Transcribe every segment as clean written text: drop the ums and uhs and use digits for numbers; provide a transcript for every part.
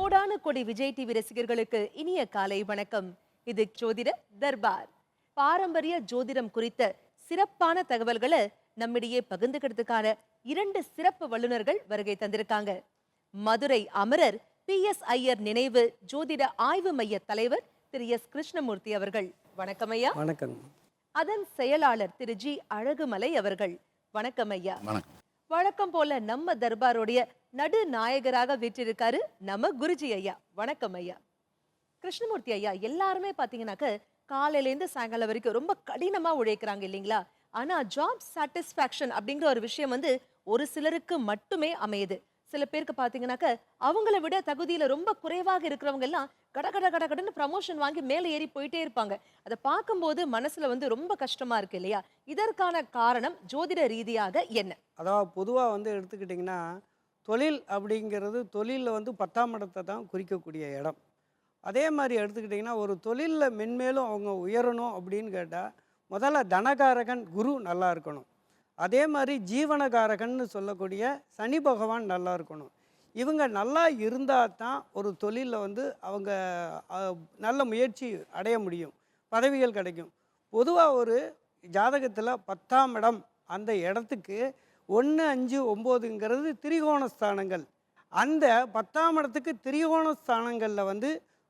கோடானு கோடி விஜய் டிவி ரசிகர்களுக்கு இனிய காலை வணக்கம். இது ஜோதிட தர்பார். பாரம்பரிய ஜோதிடம் குறித்த சிறப்பான தகவல்களை நம்மிடையே பகிர்ந்துக்கிறதுக்கான 2 சிறப்பு வல்லுநர்கள் வருகை தந்திருக்காங்க. மதுரை அமரர் PS ஐயர் நினைவு ஜோதிட ஆய்வு மைய தலைவர் திரு S கிருஷ்ணமூர்த்தி அவர்கள். வணக்கம் ஐயா. வணக்கம். அதன் செயலாளர் திரு G அழகுமலை அவர்கள். வணக்கம் ஐயா. வழக்கம் போல நம்ம தர்பாரோடைய நடு நாயகராக வீற்றிருக்காரு நம்ம குருஜி ஐயா. வணக்கம் ஐயா. கிருஷ்ணமூர்த்தி ஐயா, எல்லாருமே பாத்தீங்கன்னாக்க காலையில இருந்து சாயங்காலம் வரைக்கும் ரொம்ப கடினமா உழைக்கிறாங்க இல்லைங்களா? ஆனா ஜாப் சாட்டிஸ்பாக்சன் அப்படிங்கிற ஒரு விஷயம் ஒரு சிலருக்கு மட்டுமே அமையுது. சில பேருக்கு பாத்தீங்கன்னாக்க அவங்கள விட தகுதியில ரொம்ப குறைவாக இருக்கிறவங்க எல்லாம் கடன்னு ப்ரமோஷன் வாங்கி மேலே ஏறி போயிட்டே இருப்பாங்க. அதை பார்க்கும்போது மனசுல ரொம்ப கஷ்டமா இருக்கு இல்லையா? இதற்கான காரணம் ஜோதிட ரீதியாக என்ன? அதாவது பொதுவாக எடுத்துக்கிட்டிங்கன்னா, தொழில் அப்படிங்கிறது தொழிலில் 10ஆம் இடத்தை தான் குறிக்கக்கூடிய இடம். அதே மாதிரி எடுத்துக்கிட்டிங்கன்னா, ஒரு தொழிலில் மென்மேலும் அவங்க உயரணும் அப்படின்னு கேட்டால் முதல்ல தனகாரகன் குரு நல்லா இருக்கணும். அதே மாதிரி ஜீவனகாரகன்னு சொல்லக்கூடிய சனி பகவான் நல்லா இருக்கணும். இவங்க நல்லா இருந்தால் தான் ஒரு தொழிலில் அவங்க நல்ல முயற்சி அடைய முடியும், பதவிகள் கிடைக்கும். பொதுவாக ஒரு ஜாதகத்தில் 10ஆம் இடம் அந்த இடத்துக்கு 1, 5, 9ங்கிறது திரிகோணஸ்தானங்கள். அந்த 10ஆம் இடத்துக்கு திரிகோணஸ்தானங்களில்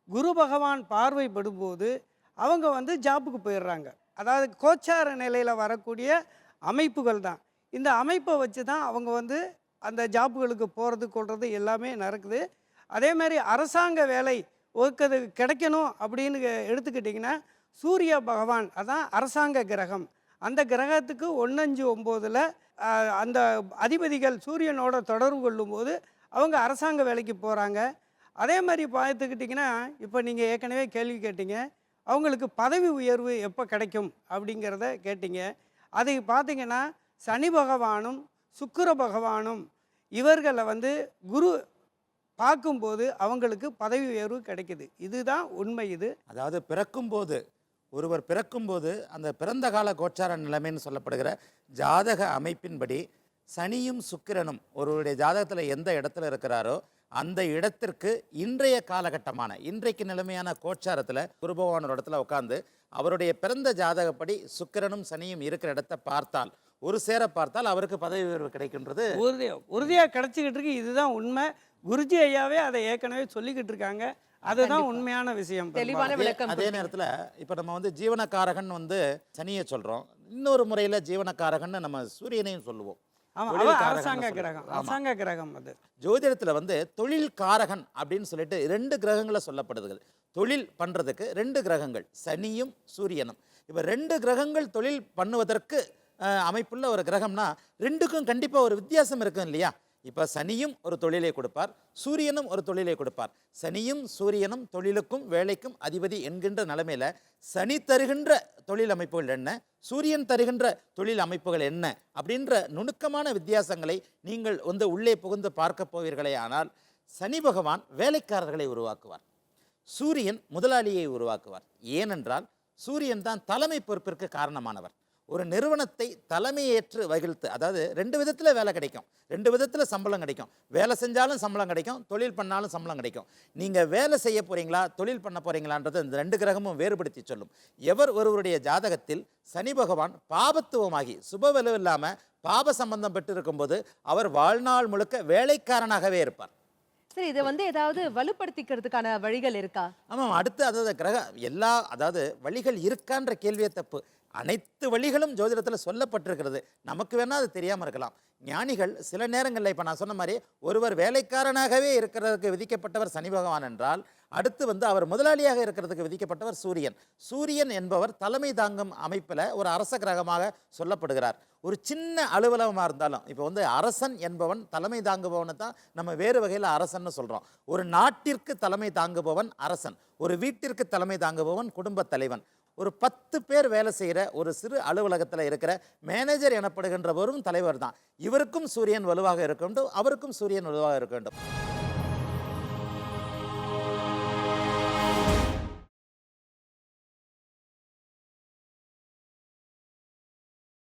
குரு பகவான் பார்வைப்படும்போது அவங்க ஜாப்புக்கு போயிடுறாங்க. அதாவது கோச்சார நிலையில் வரக்கூடிய அமைப்புகள் தான். இந்த அமைப்பை வச்சு தான் அவங்க அந்த ஜாப்புகளுக்கு போகிறது கொள்வது எல்லாமே நடக்குது. அதே மாதிரி அரசாங்க வேலை கிடைக்கணும் அப்படின்னு எடுத்துக்கிட்டிங்கன்னா, சூரிய பகவான் அதான் அரசாங்க கிரகம். அந்த கிரகத்துக்கு 1, 5, 9ல் அந்த அதிபதிகள் சூரியனோட தொடர்பு கொள்ளும்போது அவங்க அரசாங்க வேலைக்கு போகிறாங்க. அதே மாதிரி பார்த்துக்கிட்டிங்கன்னா, இப்போ நீங்கள் ஏற்கனவே கேள்வி கேட்டீங்க, அவங்களுக்கு பதவி உயர்வு எப்போ கிடைக்கும் அப்படிங்கிறத கேட்டீங்க. அதை பார்த்திங்கன்னா, சனி பகவானும் சுக்கிர பகவானும் இவர்களை குரு பார்க்கும்போது அவங்களுக்கு பதவி உயர்வு கிடைக்குது. இதுதான் உண்மை. இது அதாவது ஒருவர் பிறக்கும்போது அந்த பிறந்த கால கோச்சார நிலைமைன்னு சொல்லப்படுகிற ஜாதக அமைப்பின்படி சனியும் சுக்கிரனும் ஒருவருடைய ஜாதகத்தில் எந்த இடத்துல இருக்கிறாரோ அந்த இடத்திற்கு இன்றைய காலகட்டமான இன்றைக்கு நிலைமையான கோச்சாரத்தில் குரு பகவானோட இடத்துல உட்காந்து அவருடைய பிறந்த ஜாதகப்படி சுக்கிரனும் சனியும் இருக்கிற இடத்தை பார்த்தால், ஒரு சேர பார்த்தால் அவருக்கு பதவி உயர்வு கிடைக்கின்றது உறுதியாக கிடைச்சிக்கிட்டு இருக்கு. இதுதான் உண்மை. குருஜி ஐயாவே அதை ஏற்கனவே சொல்லிக்கிட்டு இருக்காங்க. அதுதான் உண்மையான விஷயம். தெளிவான விளக்கம். அதே நேரத்தில் இப்போ நம்ம ஜீவனக்காரகன் சனியை சொல்கிறோம், இன்னொரு முறையில் ஜீவனக்காரகன் நம்ம சூரியனையும் சொல்லுவோம். அரசாங்க கிரகம். அது ஜோதிடத்தில் தொழில் காரகன் அப்படின்னு சொல்லிட்டு 2 கிரகங்களை சொல்லப்படுது. தொழில் பண்ணுறதுக்கு 2 கிரகங்கள், சனியும் சூரியனும். இப்போ 2 கிரகங்கள் தொழில் பண்ணுவதற்கு அமைப்புள்ள ஒரு கிரகம்னா 2க்கும் கண்டிப்பாக ஒரு வித்தியாசம் இருக்கும் இல்லையா? இப்போ சனியும் ஒரு தொழிலை கொடுப்பார், சூரியனும் ஒரு தொழிலை கொடுப்பார். சனியும் சூரியனும் தொழிலுக்கும் வேலைக்கும் அதிபதி என்கின்ற நிலைமையில் சனி தருகின்ற தொழில் அமைப்புகள் என்ன, சூரியன் தருகின்ற தொழில் அமைப்புகள் என்ன அப்படின்ற நுணுக்கமான வித்தியாசங்களை நீங்கள் உள்ளே புகுந்து பார்க்க போவீர்களே. ஆனால் சனி பகவான் வேலைக்காரர்களை உருவாக்குவார், சூரியன் முதலாளியை உருவாக்குவார். ஏனென்றால் சூரியன் தான் தலைமை பொறுப்பிற்கு காரணமானவர். ஒரு நிறுவனத்தை தலைமையேற்று வகிழ்த்து, அதாவது 2 விதத்தில் வேலை கிடைக்கும், 2 விதத்தில் சம்பளம் கிடைக்கும். வேலை செஞ்சாலும் சம்பளம் கிடைக்கும், தொழில் பண்ணாலும் சம்பளம் கிடைக்கும். நீங்கள் வேலை செய்ய போகிறீங்களா தொழில் பண்ண போகிறீங்களான்றது இந்த 2 கிரகமும் வேறுபடுத்தி சொல்லும். ஒருவருடைய ஜாதகத்தில் சனி பகவான் பாபத்துவமாகி சுபவலு இல்லாமல் பாப சம்பந்தம் பெற்று இருக்கும்போது அவர் வாழ்நாள் முழுக்க வேலைக்காரனாகவே இருப்பார். சரி, இதை ஏதாவது வலுப்படுத்திக்கிறதுக்கான வழிகள் இருக்கா? ஆமாம். அடுத்து அதாவது வழிகள் இருக்கான்ற கேள்வியே தப்பு. அனைத்து வழிகளும் ஜோதிடத்தில் சொல்லப்பட்டிருக்கிறது. நமக்கு வேணால் அது தெரியாமல் இருக்கலாம். ஞானிகள் சில நேரங்களில் இப்போ நான் சொன்ன மாதிரி ஒருவர் வேலைக்காரனாகவே இருக்கிறதுக்கு விதிக்கப்பட்டவர் சனி பகவான் என்றால், அடுத்து அவர் முதலாளியாக இருக்கிறதுக்கு விதிக்கப்பட்டவர் சூரியன். சூரியன் என்பவர் தலைமை தாங்கும் அமைப்பில் ஒரு அரச கிரகமாக சொல்லப்படுகிறார். ஒரு சின்ன அலுவலகமாக இருந்தாலும் இப்போ அரசன் என்பவன் தலைமை தாங்குபவனை தான் நம்ம வேறு வகையில் அரசன்னு சொல்கிறோம். ஒரு நாட்டிற்கு தலைமை தாங்குபவன் அரசன், ஒரு வீட்டிற்கு தலைமை தாங்குபவன் குடும்ப தலைவன். ஒரு 10 பேர் வேலை செய்கிற ஒரு சிறு அலுவலகத்தில் இருக்கிற மேனேஜர் எனப்படுகின்றவரும் தலைவர் தான். இவருக்கும் சூரியன் வலுவாக இருக்க வேண்டும், அவருக்கும் சூரியன் வலுவாக இருக்க வேண்டும்.